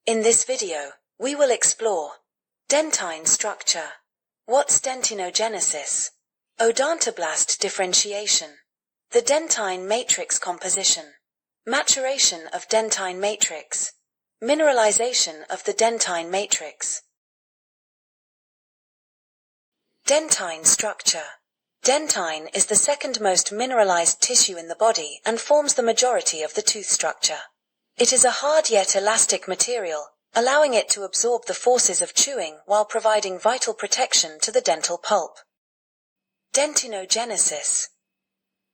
In this video, we will explore Dentine Structure. What's Dentinogenesis? Odontoblast Differentiation. The Dentine Matrix Composition. Maturation of Dentine Matrix. Mineralization of the Dentine Matrix. Dentine Structure. Dentine is the second most mineralized tissue in the body and forms the majority of the tooth structure. It is a hard yet elastic material, allowing it to absorb the forces of chewing while providing vital protection to the dental pulp. Dentinogenesis.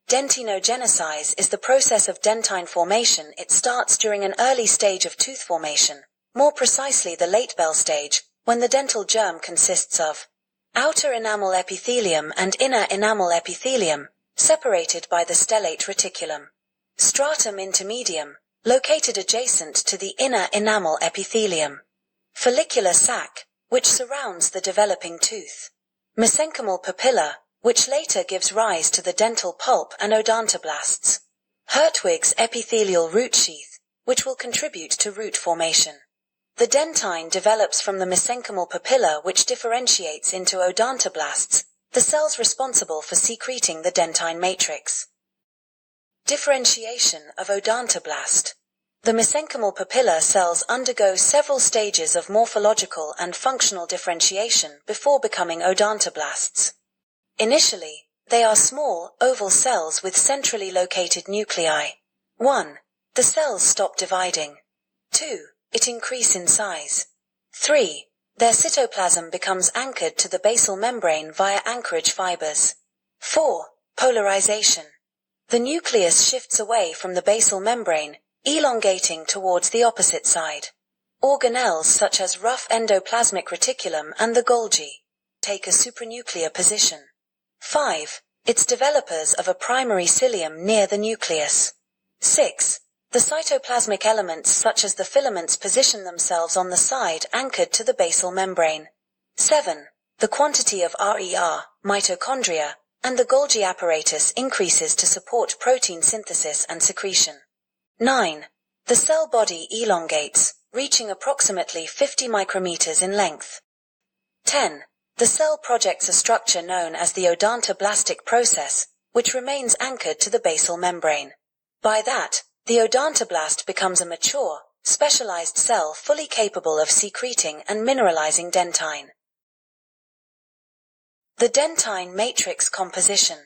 Dentinogenesis is the process of dentine formation. It starts during an early stage of tooth formation, more precisely the late bell stage, when the dental germ consists of outer enamel epithelium and inner enamel epithelium, separated by the stellate reticulum. Stratum intermedium, located adjacent to the inner enamel epithelium. Follicular sac, which surrounds the developing tooth. Mesenchymal papilla, which later gives rise to the dental pulp and odontoblasts. Hertwig's epithelial root sheath, which will contribute to root formation. The dentine develops from the mesenchymal papilla, which differentiates into odontoblasts, the cells responsible for secreting the dentine matrix. Differentiation of odontoblast. The mesenchymal papilla cells undergo several stages of morphological and functional differentiation before becoming odontoblasts. Initially, they are small, oval cells with centrally located nuclei. 1. The cells stop dividing. 2. It increase in size. 3. Their cytoplasm becomes anchored to the basal membrane via anchorage fibers. 4. Polarization. The nucleus shifts away from the basal membrane, elongating towards the opposite side. Organelles such as rough endoplasmic reticulum and the Golgi take a supranuclear position. 5. Its developers of a primary cilium near the nucleus. 6. The cytoplasmic elements such as the filaments position themselves on the side anchored to the basal membrane. 7. The quantity of RER, mitochondria, and the Golgi apparatus increases to support protein synthesis and secretion. 9. The cell body elongates, reaching approximately 50 micrometers in length. 10. The cell projects a structure known as the odontoblastic process, which remains anchored to the basal membrane. By that, the odontoblast becomes a mature, specialized cell fully capable of secreting and mineralizing dentine. The Dentine Matrix Composition.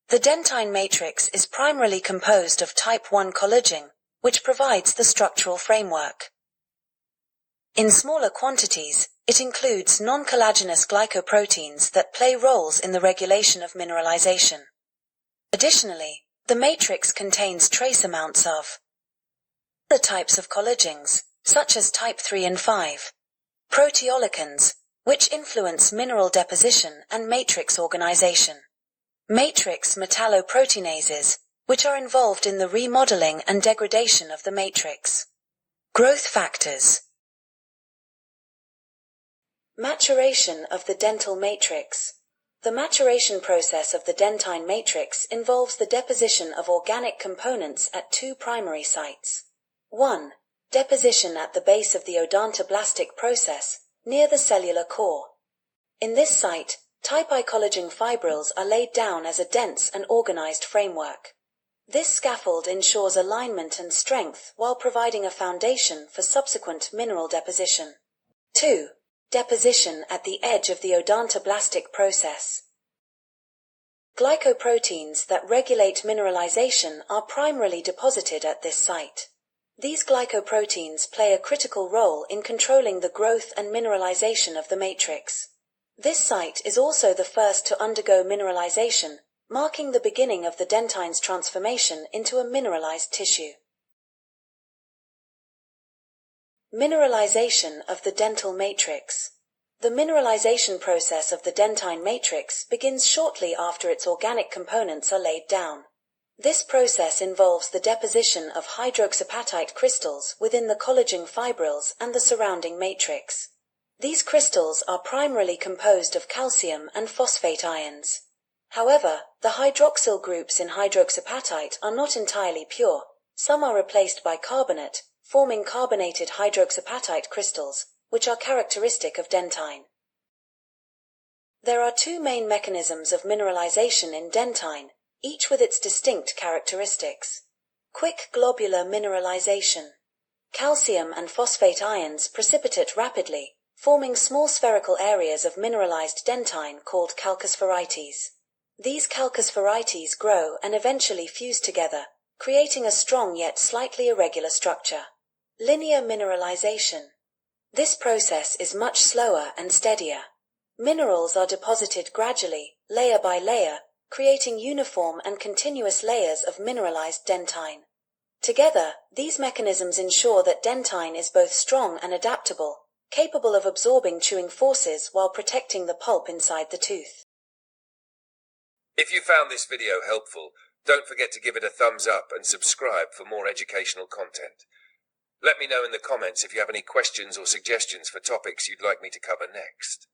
The Dentine matrix is primarily composed of type 1 collagen, which provides the structural framework. In smaller quantities, it includes non-collagenous glycoproteins that play roles in the regulation of mineralization. Additionally, the matrix contains trace amounts of other types of collagens, such as type 3 and 5, proteolycans, which influence mineral deposition and matrix organization. Matrix metalloproteinases, which are involved in the remodeling and degradation of the matrix. Growth factors. Maturation of the dental matrix. The maturation process of the dentine matrix involves the deposition of organic components at two primary sites. 1. Deposition at the base of the odontoblastic process, near the cellular core. In this site, type I collagen fibrils are laid down as a dense and organized framework. This scaffold ensures alignment and strength while providing a foundation for subsequent mineral deposition. 2. Deposition at the edge of the odontoblastic process. Glycoproteins that regulate mineralization are primarily deposited at this site. These glycoproteins play a critical role in controlling the growth and mineralization of the matrix. This site is also the first to undergo mineralization, marking the beginning of the dentine's transformation into a mineralized tissue. Mineralization of the dental matrix. The mineralization process of the dentine matrix begins shortly after its organic components are laid down. This process involves the deposition of hydroxyapatite crystals within the collagen fibrils and the surrounding matrix. These crystals are primarily composed of calcium and phosphate ions. However, the hydroxyl groups in hydroxyapatite are not entirely pure. Some are replaced by carbonate, forming carbonated hydroxyapatite crystals, which are characteristic of dentine. There are two main mechanisms of mineralization in dentine, each with its distinct characteristics. Quick globular mineralization. Calcium and phosphate ions precipitate rapidly, forming small spherical areas of mineralized dentine called calcospherytes. These calcospherytes grow and eventually fuse together, creating a strong yet slightly irregular structure. Linear mineralization. This process is much slower and steadier. Minerals are deposited gradually, layer by layer, creating uniform and continuous layers of mineralized dentine. Together, these mechanisms ensure that dentine is both strong and adaptable, capable of absorbing chewing forces while protecting the pulp inside the tooth. If you found this video helpful, don't forget to give it a thumbs up and subscribe for more educational content. Let me know in the comments if you have any questions or suggestions for topics you'd like me to cover next.